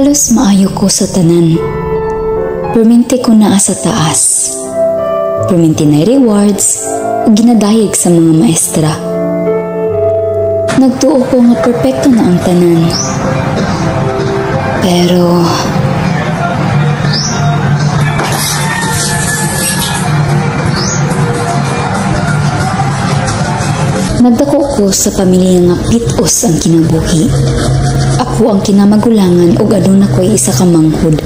Halos maayo ko sa tanan. Perminti ko naa sa taas. Perminti na rewards o ginadayeg sa mga maestra. Nagtuo ko nga perpekto na ang tanan. Pero nagdako ko sa pamilya nga pitos ang kinabuhi. Ako ang kinamagulangan ug aduna ko'y isa ka manghod.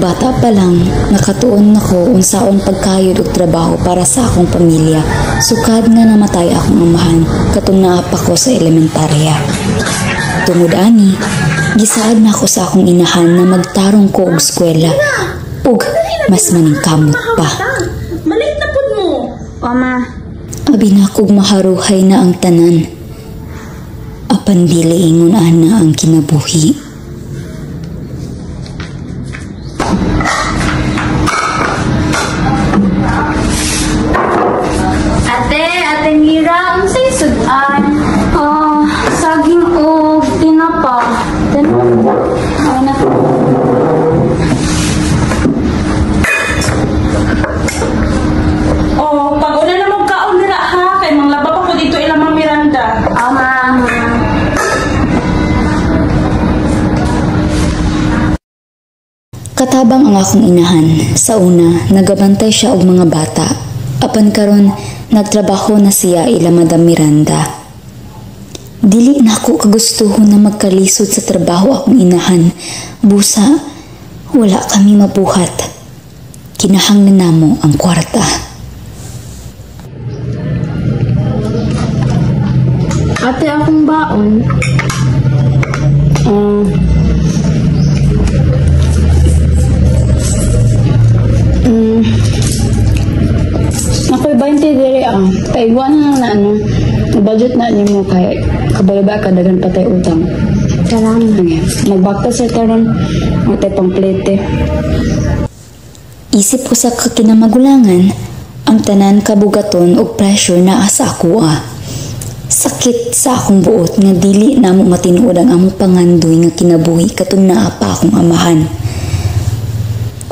Bata pa lang, nakatuon nako unsaon pagkayod og trabaho para sa akong pamilya. Sukad nga namatay akong amahan katong naapa ko sa elementarya. Tungod ani, gisaad na ako sa akong inahan na magtarong ko og eskwela ug mas maningkamot pa. Malit na pud mo. Mama, abi na kog maharuhay na ang tanan. Apan dili ingon ana ang kinabuhi. Ate Mira, ang say sudan. Saging o tinapa. Ano? Pag-una na magkaon nila ha. Kay mga laba pa ko dito ilang mga Miranda. Ma'am. Katabang ang akong inahan. Sa una, nagabantay siya og mga bata. Apan karon, nagtrabaho na siya ila Madam Miranda. Dili na ako kagustuhon na magkalisod sa trabaho akong inahan. Busa, wala kami mabuhat. Kinahanglan namo ang kwarta. Ate, akong baon. Ako'y 20 diri Taigwan na budget na niyo mo kay kabalaba ka dagan patay utang. Salamat. Magbakta sa taron mo tay pamplete. Isip ko sa kinamagulangan, ang tanan kabugaton og pressure na asa ako Sakit sa akong buot nga dili na mo matinuod ang among pangandoy nga kinabuhi katong naa pa akong amahan.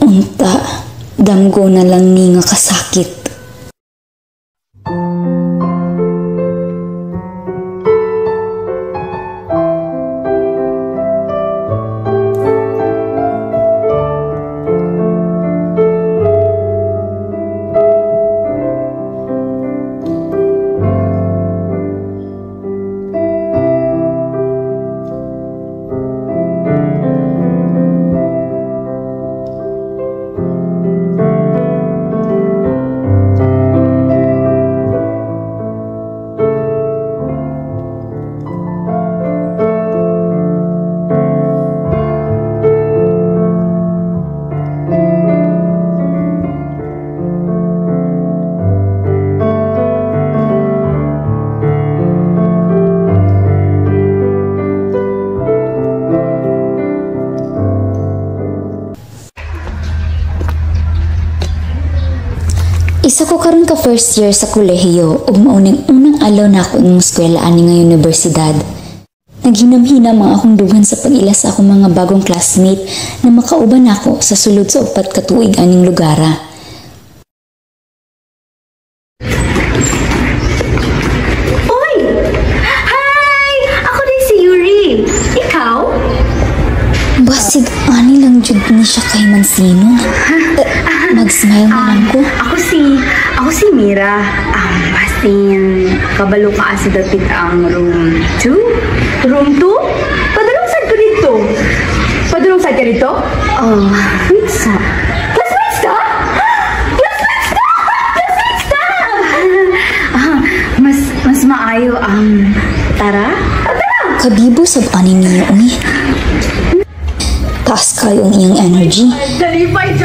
Unta, damgo na lang ni nga kasakit. Isa ko karon ka first year sa kolehiyo ug mauning unang alaw na ako ng eskwela ani nga universidad. Naghinam-hinam ang akong dughan sa pag-ila sa akong mga bagong classmate na makauban ako sa sulod sa upat ka tuig aning lugara. Uy! Hi! Ako din si Yuri. Ikaw? Basig ani lang jud ni siya kay Mansino. Mag-smile na lang ko. Ako si Mira. Basin, kabalo ka sa dapit ang room 2? Room 2? Padulong saan ka dito? Padulong saan ka dito? Wait sa... Classmates ka? Classmates ka! Classmates ka! Mas maayo ang... Tara? Tara! Kabibo sab ani niya uy. Taas kayo ang iyang energy.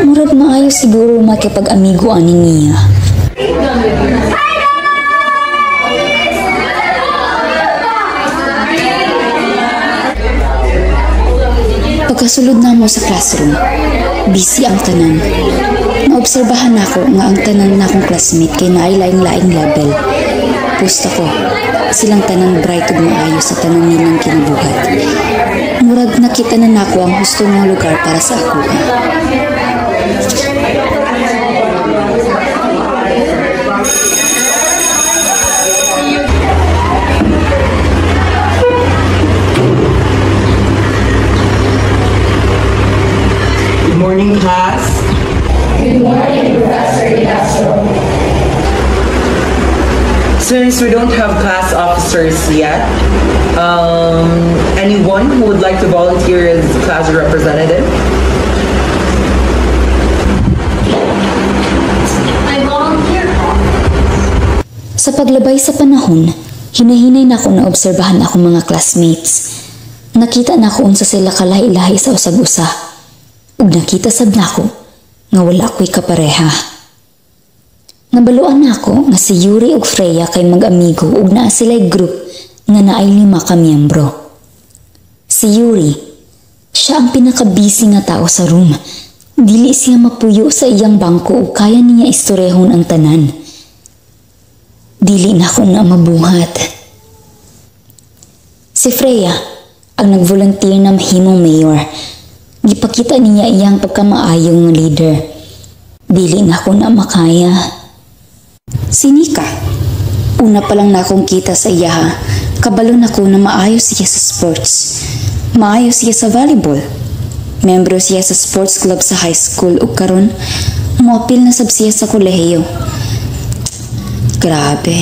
Murag maayo siguro makipag-amigo ani niya. Pagkasulod na mo sa classroom, busy ang tanan. Naobserbahan ako nga ang tanan na akong classmate kay naay laing-laing level. Pusta ko, silang tanan bright ug maayo sa tanan nilang kinabuhat. Murag nakita na nako ang gusto ng lugar para sa ako. Good morning, class. Good morning, Professor De Castro. Since we don't have class officers yet, anyone who would like to volunteer as class representative? I volunteer. Sa paglabay sa panahon, hinahinay na ako na obserbahan ako mga classmates. Nakita na ako unsa sila kalahi-lahi sa usag-usa. Ug nakita sad nako nga wala ko'y kapareha. Nabaluan na ako nga si Yuri ug Freya kay mag-amigo ug naa sila'y group nga naay 5 ka miyembro. Si Yuri, siya ang pinaka-busy nga tao sa room. Dili siya mapuyo sa iyang bangko ug kaya niya istorehon ang tanan. Dili na ako na mabuhat. Si Freya, ang nag-volunteer na mahimong mayor. Gipakita niya iyang pagkamaayong leader. Dili na ako na makaya. Si Nika, una pa lang na akong kita sa iya, kabalo na ko na maayos siya sa sports. Maayos siya sa volleyball. Membro siya sa sports club sa high school ug karon moapil na sab siya sa kolehiyo. Grabe.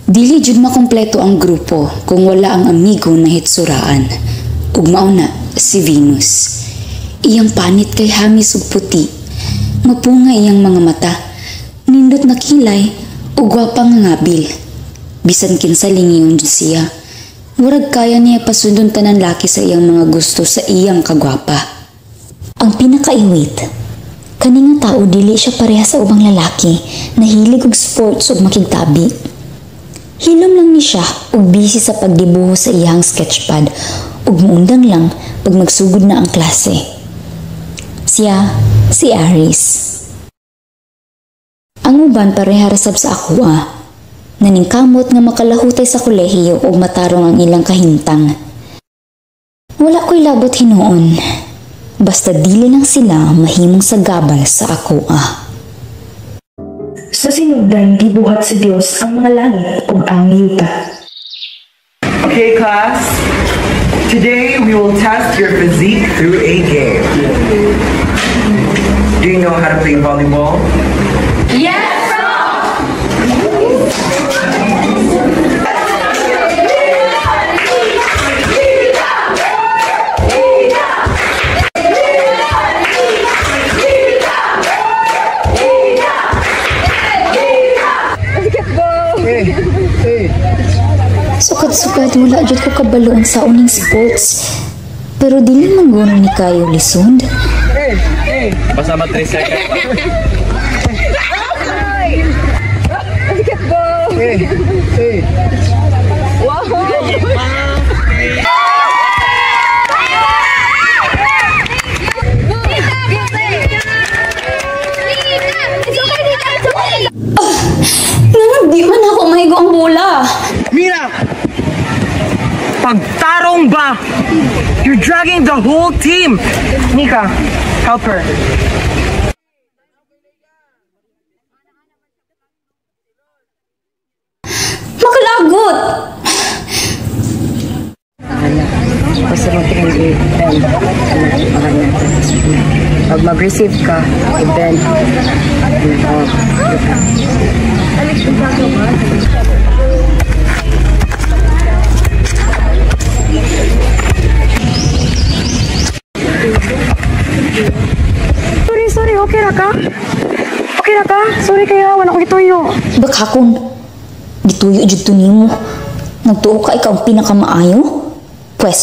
Dili jud makompleto ang grupo kung wala ang amigo na hitsuraan. Ug mauna si Venus. Iyang panit kay hamis ug puti. Mapunga iyang mga mata. Nindot na kilay ug gwapa nga ngabil. Bisan kinsa lingiyon siya. Murag kaya niya pasundon tanan laki sa iyang mga gusto sa iyang kagwapa. Ang pinakaiwit, kaning nga tao dili siya pareha sa ubang lalaki na hilig og sports ug makigtabi. Hilom lang ni siya ug busy sa pagdibuho sa iyang sketchpad ug muundang lang pag magsugod na ang klase. Siya, si Aris. Ang uban pareha rasab sa ako naningkamot nga makalahutay sa kolehiyo ug matarong ang ilang kahintang. Wala ko'y labot hinuon. Basta dili lang sila mahimong sagabal sa ako Sa sinugdan, gibuhat sa Dios ang mga langit ug ang yuta. Okay, class. Today we will test your physique through a game. Do you know how to play volleyball? Yes, Sukad-sukad wala jud ko kabaloon sa uning sports. Pero dili man guro ni kayo lisod. Basta mag 3 seconds. Di man ako mahigo ang bola. Mira! Pagtarong ba? You're dragging the whole team! Nika, help her. Makalagot! Basta mag-create bend pag mag-receive ka i-bend Sorry, okay na ka? Okay na ka? Sorry kaya, wala akong ituyo. Bakakon, gituyo jud to nimo. Nagtuo ka ikaw ang pinakamaayo? Pwes,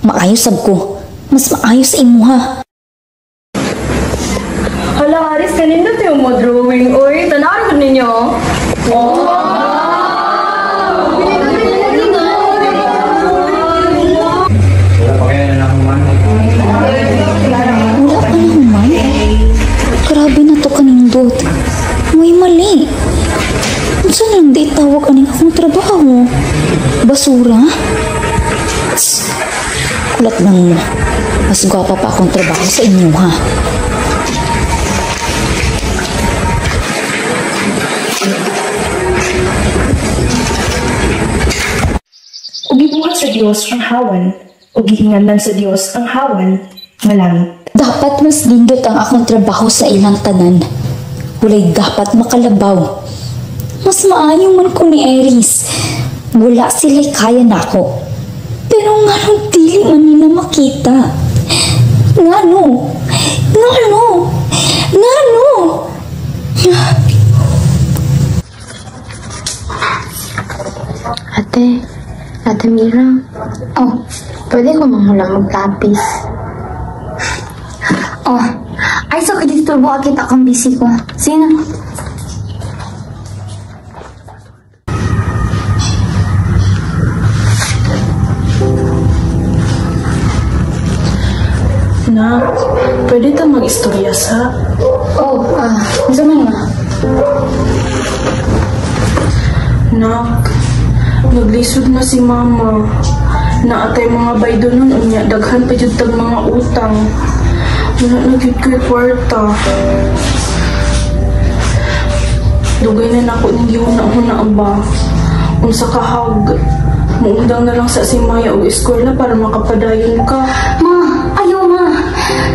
maayo sab ko. Mas maayo sa imo ha. Hala, Aris, kanindot yung mo drawing. Uy, tanawan ko ninyo. Wala pa na human. Grabe na to kanindot. May mali. Saan lang di tawag aning akong trabaho? Basura? Tss. Kulat lang mo. Mas gwapa pa akong trabaho sa inyo, ha? Ug gibuhat sa Dios ang hawan, ug gihinganlan sa Dios ang hawan nga langit. Dapat mas lindot ang akong trabaho sa ilang tanan. Walay dapat makalabaw. Mas maayo man ko ni Aries. Wala sila'y kaya nako. Pero nga nung dili man nila makita. Nga no? Ate Mira. Oh, pwede ko manghulang magtapis. Oh, ay so kadisturbo kita kang busy ko. Sino? Na, pwede ta mag-istorya sa... Oh, gusto mo na? Nak, naglisod na si Mama. Naatay mga baydo nun, unya, daghan pa jud tag mga utang. Wala na gyud ko'y kwarta. Dugay na nako ning gihuna-huna ba. Unsa ka hag. Muundang na lang sa si Maya og eskwela para makapadayon ka. Ma, ayaw ma.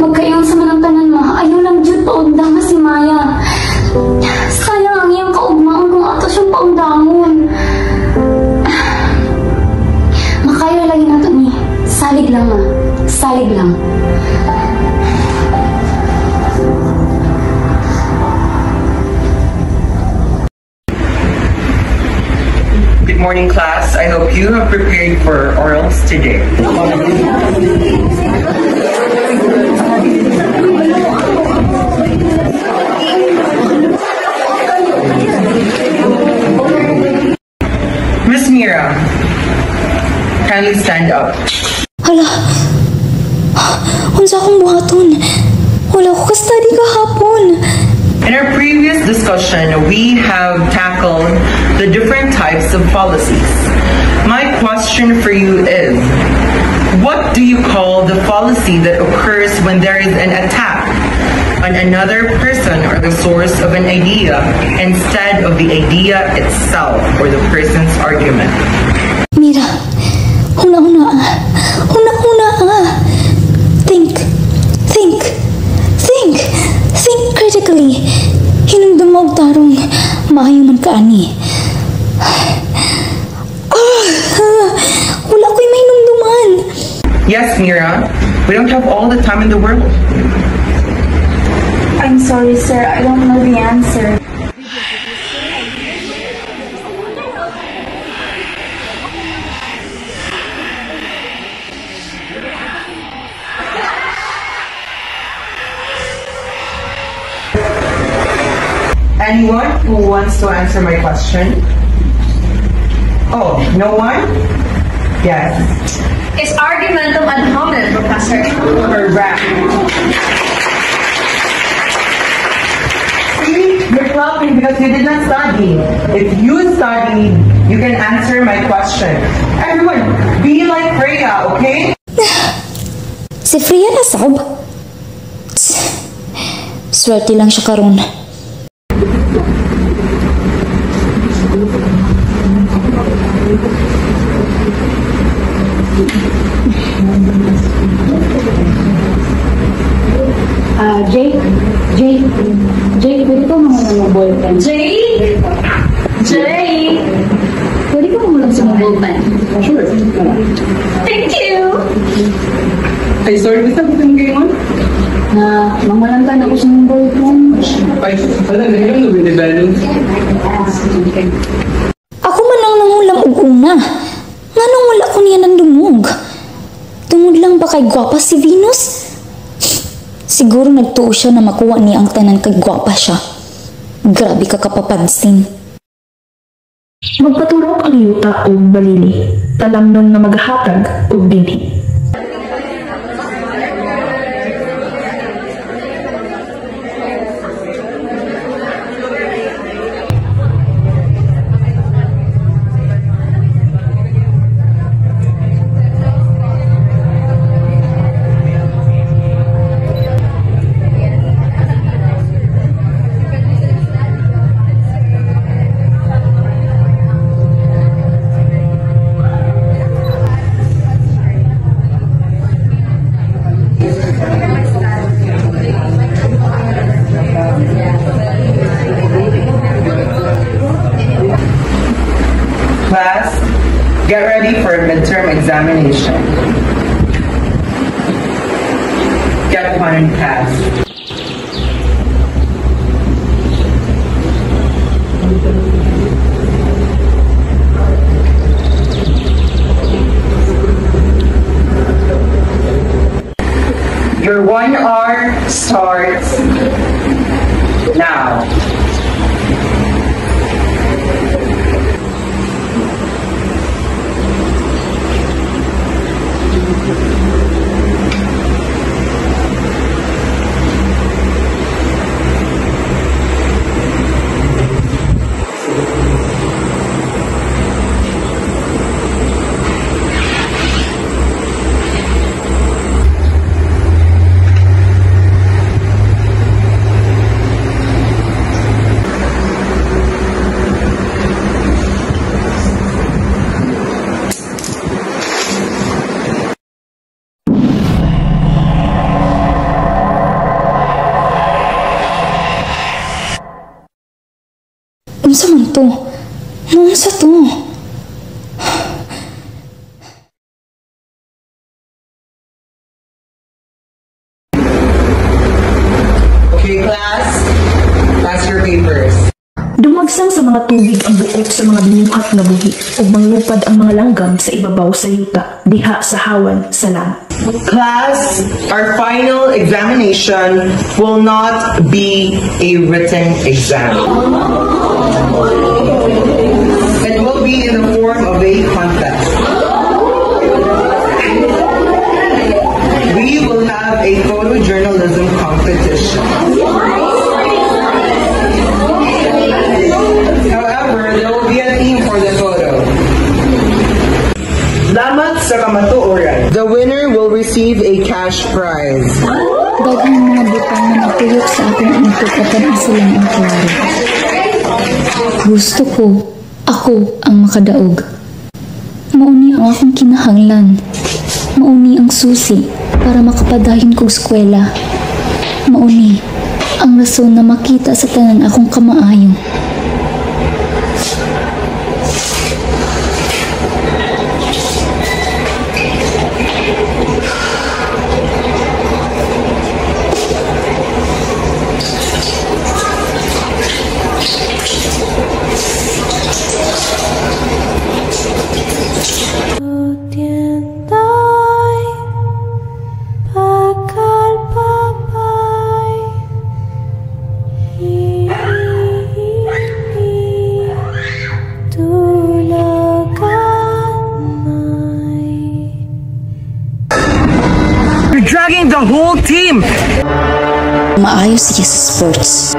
Magkaiyong sa manang tanan ma. Ayaw lang jud paundang na si Maya. Sayang ang iyang kaugmaon kung ato siyang paundangon. Makaya lagi nato ni. Salig lang ma. Salig lang. Good morning, class. I hope you have prepared for orals today. Miss Mira, kindly stand up. Hala, unsa akong buhaton? Wala ko ka-study kahapon. In our previous discussion, we have tackled the different types of policies. My question for you is, what do you call the policy that occurs when there is an attack on another person or the source of an idea instead of the idea itself or the person's argument? Mira, huna-huna. Think critically. Hinumdum mo og tarong. Maayo man ka ani. Wala ko'y may hinumduman. Yes, Mira. We don't have all the time in the world. I'm sorry, sir. I don't know the answer. Anyone who wants to answer my question? Oh, no one? Yes. It's argumentum ad hominem, Professor. Correct. See, you're flopping because you did not study. If you studied, you can answer my question. Everyone, be like Freya, okay? Si Freya na sab. Swerte lang siya karon. Jake, pwede ko mga ballpen. Jake! Pwede ko mga sa ballpen. Sure. Thank you! Ay, sorry, basta ko yung game on? Na mangmalangkan ako sa mga ballpen. Ay, wala na yung nabinibalance. Ako man ang nangulam og una. Nganong wala ko niya ng dumog? Tungod lang ba kay gwapa si Venus? Siguro nagtuo siya na makuha niya ang tanan kay gwapa siya. Grabe ka kapapansin. Magpaturok ang yuta o balili. Talamnon nga maghatag o bili. starts now. Unsa man to? Unsa to? Okay, class, pass your papers. Dumagsang sa mga tubig ang buot sa mga binuhat nga buhi ug manglupad ang mga langgam sa ibabaw sa yuta diha sa hawan sa langit. Class, our final examination will not be a written exam. It will be in the form of a contest. We will have a photojournalism competition. However, there will be a theme for the photo. Salamat sa kamatuoran. The winner will receive a cash prize. Daghang mga butang na nagtuyok sa akong antok at silang ang klaro. Gusto ko, ako ang makadaog. Mauni ang akong kinahanglan. Mauni ang susi para makapadayon kong eskwela. Mauni ang rason na makita sa tanan akong kamaayo. You're dragging the whole team! Maayos siya sa sports.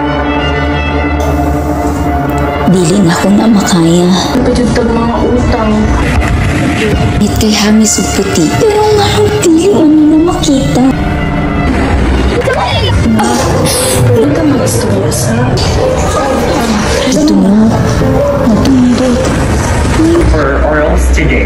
Dili na ko na makaya. Pajutag mga utang. Nit kay hangis ug puti. Pero nga dili ano na makita. Huwag ka mag-stress, ha? Ito na. Matundot. For orals today.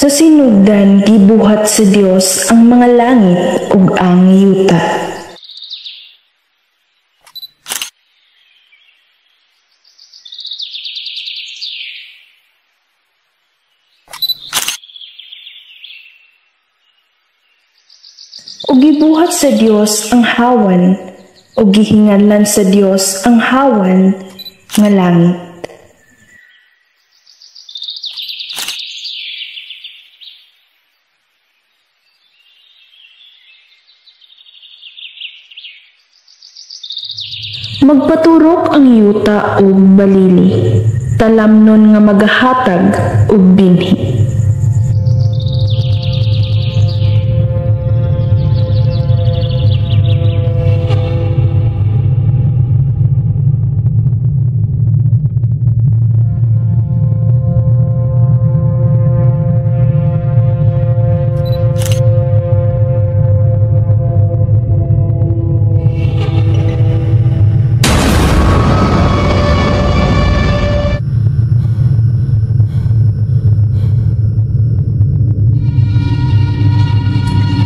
Sa sinugdan, gibuhat sa Dios ang mga langit ug ang yuta. Ug gibuhat sa Dios ang hawan, ug gihinganlan sa Dios ang hawan nga langit. Magpaturok ang yuta ug balili, talamnon nga magahatag ug binhi.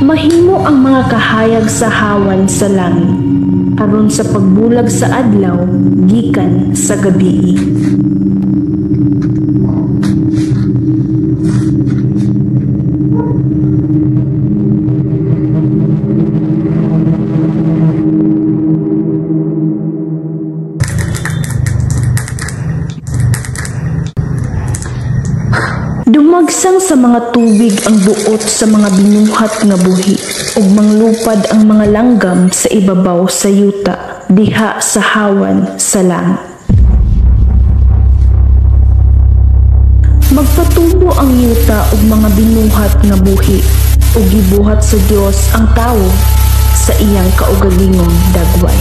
Mahimo ang mga kahayag sa hawan sa langit, aron sa pagbulag sa adlaw gikan sa gabi. Dumagsang sa mga tubig ang buot sa mga binuhat nga buhi ug manglupad ang mga langgam sa ibabaw sa yuta diha sa hawan sa langit. Magpatubo ang yuta ug mga binuhat nga buhi ug gibuhat sa Dios ang tawo sa iyang kaugalingong dagway.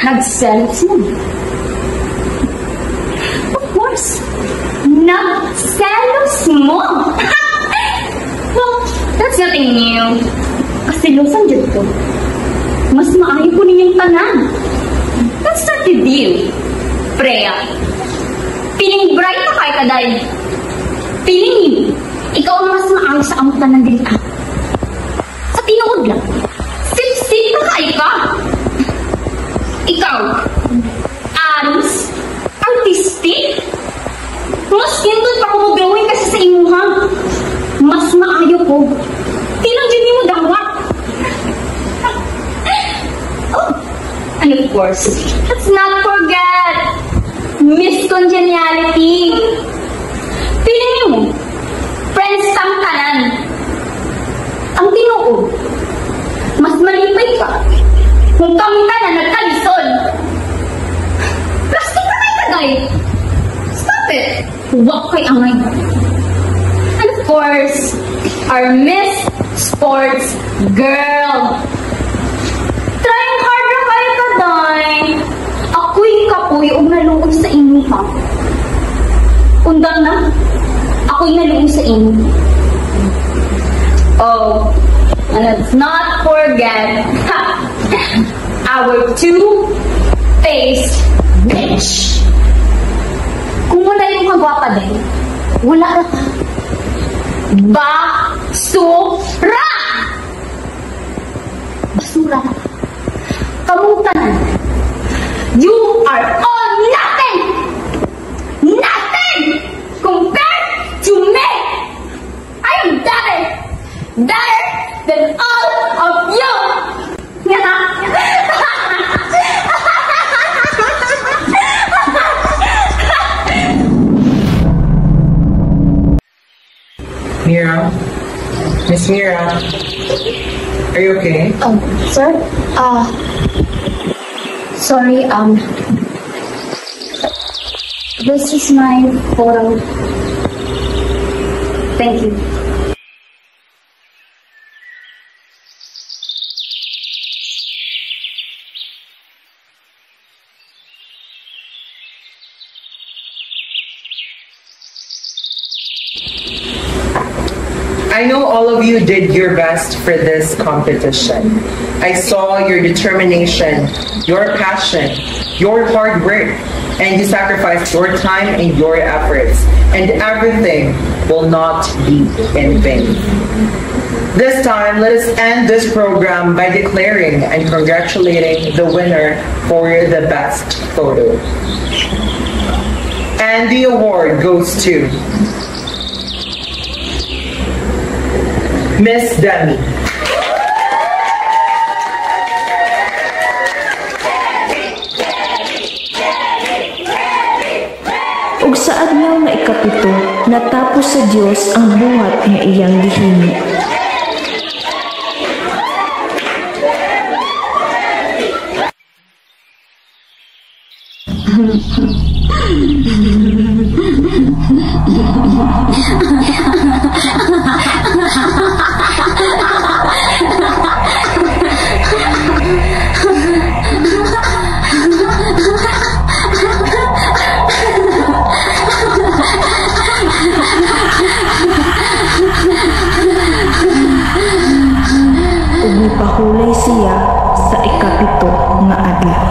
Nagselos mo. Of course. Nagselos mo. Well, that's nothing new. Kasilosan dyan ko. Mas maayo ko ninyong tanan. Let's start with you, Freya. Piling bright na kay kaday. Piling you. Ikaw ang mas maayo sa among tanan dito. Sa tinuod lang. Sip-sip na kay ka. Ikaw, aris, artistic, mas yun pa ko gawin kasi sa imuhang. Mas maayo ko. Tilang dyan mo dawat. Oh, and of course, let's not forget Miss Congeniality. Piling mo, friends sang kanan. Ang tinuod, mas malipay ka. Kung kami ka na nagkalisod. Plastic na kayo tagay. Stop it. Huwag kay angay. And of course, our Miss Sports Girl. Trying hard na kayo taday. Ako'y kapoy o naluoy sa inyo ha. Undang na, ako'y naluoy sa inyo. Oh, and let's not forget our two-faced bitch. Kung wala yung kagwapa din, wala na ka. Basura! Basura na ka. Kamutanan. You are all nothing! Nothing! Compared to me! I am better! Better than all Mira? Miss Mira? Are you okay? Sir? Sorry, this is my photo. Thank you. I know all of you did your best for this competition. I saw your determination, your passion, your hard work, and you sacrificed your time and your efforts, and everything will not be in vain. This time, let us end this program by declaring and congratulating the winner for the best photo. And the award goes to Miss Demi. Ug sa adlaw na ikapito, natapos sa Dios ang buhat nga iyang gihimo. Ug nipahulay siya sa ikapito nga adlaw.